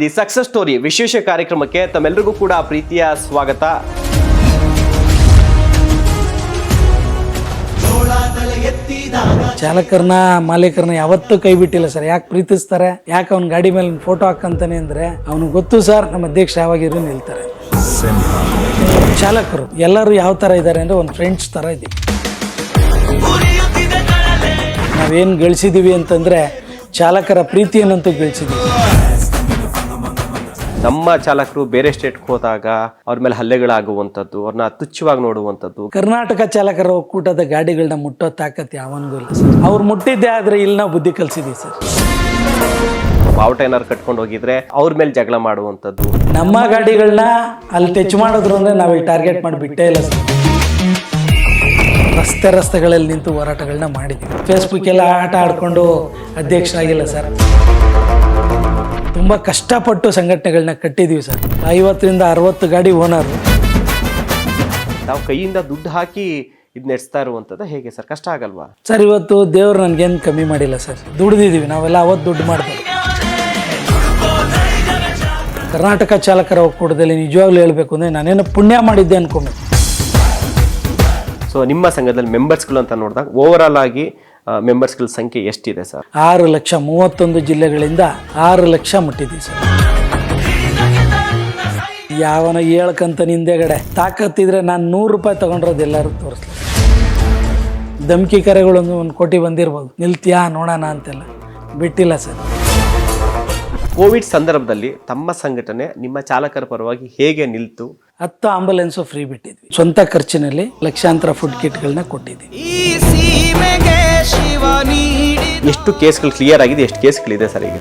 The success story ವಿಶೇಷ ಕಾರ್ಯಕ್ರಮಕ್ಕೆ ತಮ್ಮೆಲ್ಲರಿಗೂ ಕೂಡ ಪ್ರೀತಿಯ ಸ್ವಾಗತ. ಚಾಲಕರನ್ನ ಮಾಲೀಕರನ್ನ ಯಾವತ್ತೂ ಕೈ ಬಿಟ್ಟಿಲ್ಲ ಸರ್. ಯಾಕೆ ಪ್ರೀತಿಸ್ತಾರೆ, ಯಾಕೆ ಅವ್ನ ಗಾಡಿ ಮೇಲೆ ಫೋಟೋ ಹಾಕಂತಾನೆ ಅಂದ್ರೆ ಅವ್ನಿಗೆ ಗೊತ್ತು ಸರ್ ನಮ್ಮ ಅಧ್ಯಕ್ಷ ಯಾವಾಗಿರೋ ನಿಲ್ತಾರೆ. ಚಾಲಕರು ಎಲ್ಲರೂ ಯಾವ ತರ ಇದ್ದಾರೆ ಅಂದ್ರೆ ಒಂದು ಫ್ರೆಂಡ್ಸ್ ತರ ಇದೀವಿ. ನಾವೇನು ಗಳಿಸಿದೀವಿ ಅಂತಂದ್ರೆ ಚಾಲಕರ ಪ್ರೀತಿಯನ್ನಂತೂ ಗಳಿಸಿದೀವಿ. ನಮ್ಮ ಚಾಲಕರು ಬೇರೆ ಸ್ಟೇಟ್ಗೆ ಹೋದಾಗ ಅವ್ರ ಮೇಲೆ ಹಲ್ಲೆಗಳಾಗುವಂಥದ್ದು, ಅವ್ರನ್ನ ತುಚ್ಛವಾಗಿ ನೋಡುವಂಥದ್ದು. ಕರ್ನಾಟಕ ಚಾಲಕರ ಒಕ್ಕೂಟದ ಗಾಡಿಗಳನ್ನ ಮುಟ್ಟೋ ತಾಕತ್ ಯಾವನಿಗೂ ಇಲ್ಲ ಸರ್. ಅವ್ರು ಮುಟ್ಟಿದ್ದೆ ಆದ್ರೆ ಇಲ್ಲಿ ನಾವು ಬುದ್ಧಿ ಕಲಿಸಿದೀವಿ ಸರ್. ಬಾವುಟ ಏನಾರು ಕಟ್ಕೊಂಡು ಹೋಗಿದ್ರೆ ಅವ್ರ ಮೇಲೆ ಜಗಳ ಮಾಡುವಂಥದ್ದು. ನಮ್ಮ ಗಾಡಿಗಳನ್ನ ಅಲ್ಲಿ ಟಚ್ ಮಾಡಿದ್ರು ಅಂದ್ರೆ ನಾವಿಲ್ಲಿ ಟಾರ್ಗೆಟ್ ಮಾಡಿ ಬಿಟ್ಟೇ ಇಲ್ಲ ಸರ್. ರಸ್ತೆಗಳಲ್ಲಿ ನಿಂತು ಹೋರಾಟಗಳನ್ನ ಮಾಡಿದ್ದೀವಿ. ಫೇಸ್ಬುಕ್ ಎಲ್ಲ ಆಟ ಆಡ್ಕೊಂಡು ಅಧ್ಯಕ್ಷರಾಗಿಲ್ಲ ಸರ್. ತುಂಬ ಕಷ್ಟಪಟ್ಟು ಸಂಘಟನೆಗಳನ್ನ ಕಟ್ಟಿದ್ದೀವಿ ಸರ್. 50ರಿಂದ 60 ಗಾಡಿ ಓನರು. ನಾವು ಕೈಯಿಂದ ದುಡ್ಡು ಹಾಕಿ ಇದು ನಡೆಸ್ತಾ ಇರುವಂಥದ್ದು ಹೇಗೆ ಸರ್? ಕಷ್ಟ ಆಗಲ್ವಾ ಸರ್? ಇವತ್ತು ದೇವ್ರು ನನಗೇನು ಕಮ್ಮಿ ಮಾಡಿಲ್ಲ ಸರ್. ದುಡ್ದಿದ್ದೀವಿ ನಾವೆಲ್ಲ. ಅವತ್ತು ದುಡ್ಡು ಮಾಡ್ತೀವಿ. ಕರ್ನಾಟಕ ಚಾಲಕರ ಒಕ್ಕೂಟದಲ್ಲಿ ನಿಜವಾಗ್ಲೂ ಹೇಳ್ಬೇಕು ಅಂದರೆ ನಾನೇನು ಪುಣ್ಯ ಮಾಡಿದ್ದೆ ಅನ್ಕೊಂಬೇಕು. ಸೊ ನಿಮ್ಮ ಸಂಘದಲ್ಲಿ ಮೆಂಬರ್ಸ್ಗಳು ಅಂತ ನೋಡಿದಾಗ ಓವರ್ ಆಲ್ ಆಗಿ ಮೆಂಬರ್ಸ್ಗಳ ಸಂಖ್ಯೆ ಎಷ್ಟಿದೆ ಸರ್? 6,31 ಜಿಲ್ಲೆಗಳಿಂದ 6 ಲಕ್ಷ ಮುಟ್ಟಿದ್ದೀವಿ ಸರ್. ಯಾವನ ಹೇಳ್ಕಂತ ಹಿಂದೆಗಡೆ ತಾಕತ್ತಿದ್ರೆ ನಾನು 100 ರೂಪಾಯಿ ತಗೊಂಡ್ರೋದು ಎಲ್ಲರೂ ತೋರಿಸ್ಲಿ. ಧಮ್ಕಿ ಕರೆಗಳೊಂದು 1 ಕೋಟಿ ಬಂದಿರ್ಬೋದು. ನಿಲ್ತೀಯಾ ನೋಡೋಣ ಅಂತೆಲ್ಲ ಬಿಟ್ಟಿಲ್ಲ ಸರ್. ಕೋವಿಡ್ ಸಂದರ್ಭದಲ್ಲಿ ತಮ್ಮ ಸಂಘಟನೆ ನಿಮ್ಮ ಚಾಲಕರ ಪರವಾಗಿ ಹೇಗೆ ನಿಲ್ತು? 10 ಆಂಬುಲೆನ್ಸು ಫ್ರೀ ಬಿಟ್ಟಿದ್ವಿ. ಸ್ವಂತ ಖರ್ಚಿನಲ್ಲಿ ಲಕ್ಷಾಂತರ ಫುಡ್ ಕಿಟ್ಗಳನ್ನ ಕೊಟ್ಟಿದ್ವಿ. ಎಷ್ಟು ಕೇಸ್ಗಳು ಕ್ಲಿಯರ್ ಆಗಿದೆ, ಎಷ್ಟು ಕೇಸ್ಗಳಿದೆ ಸರ್ ಈಗ?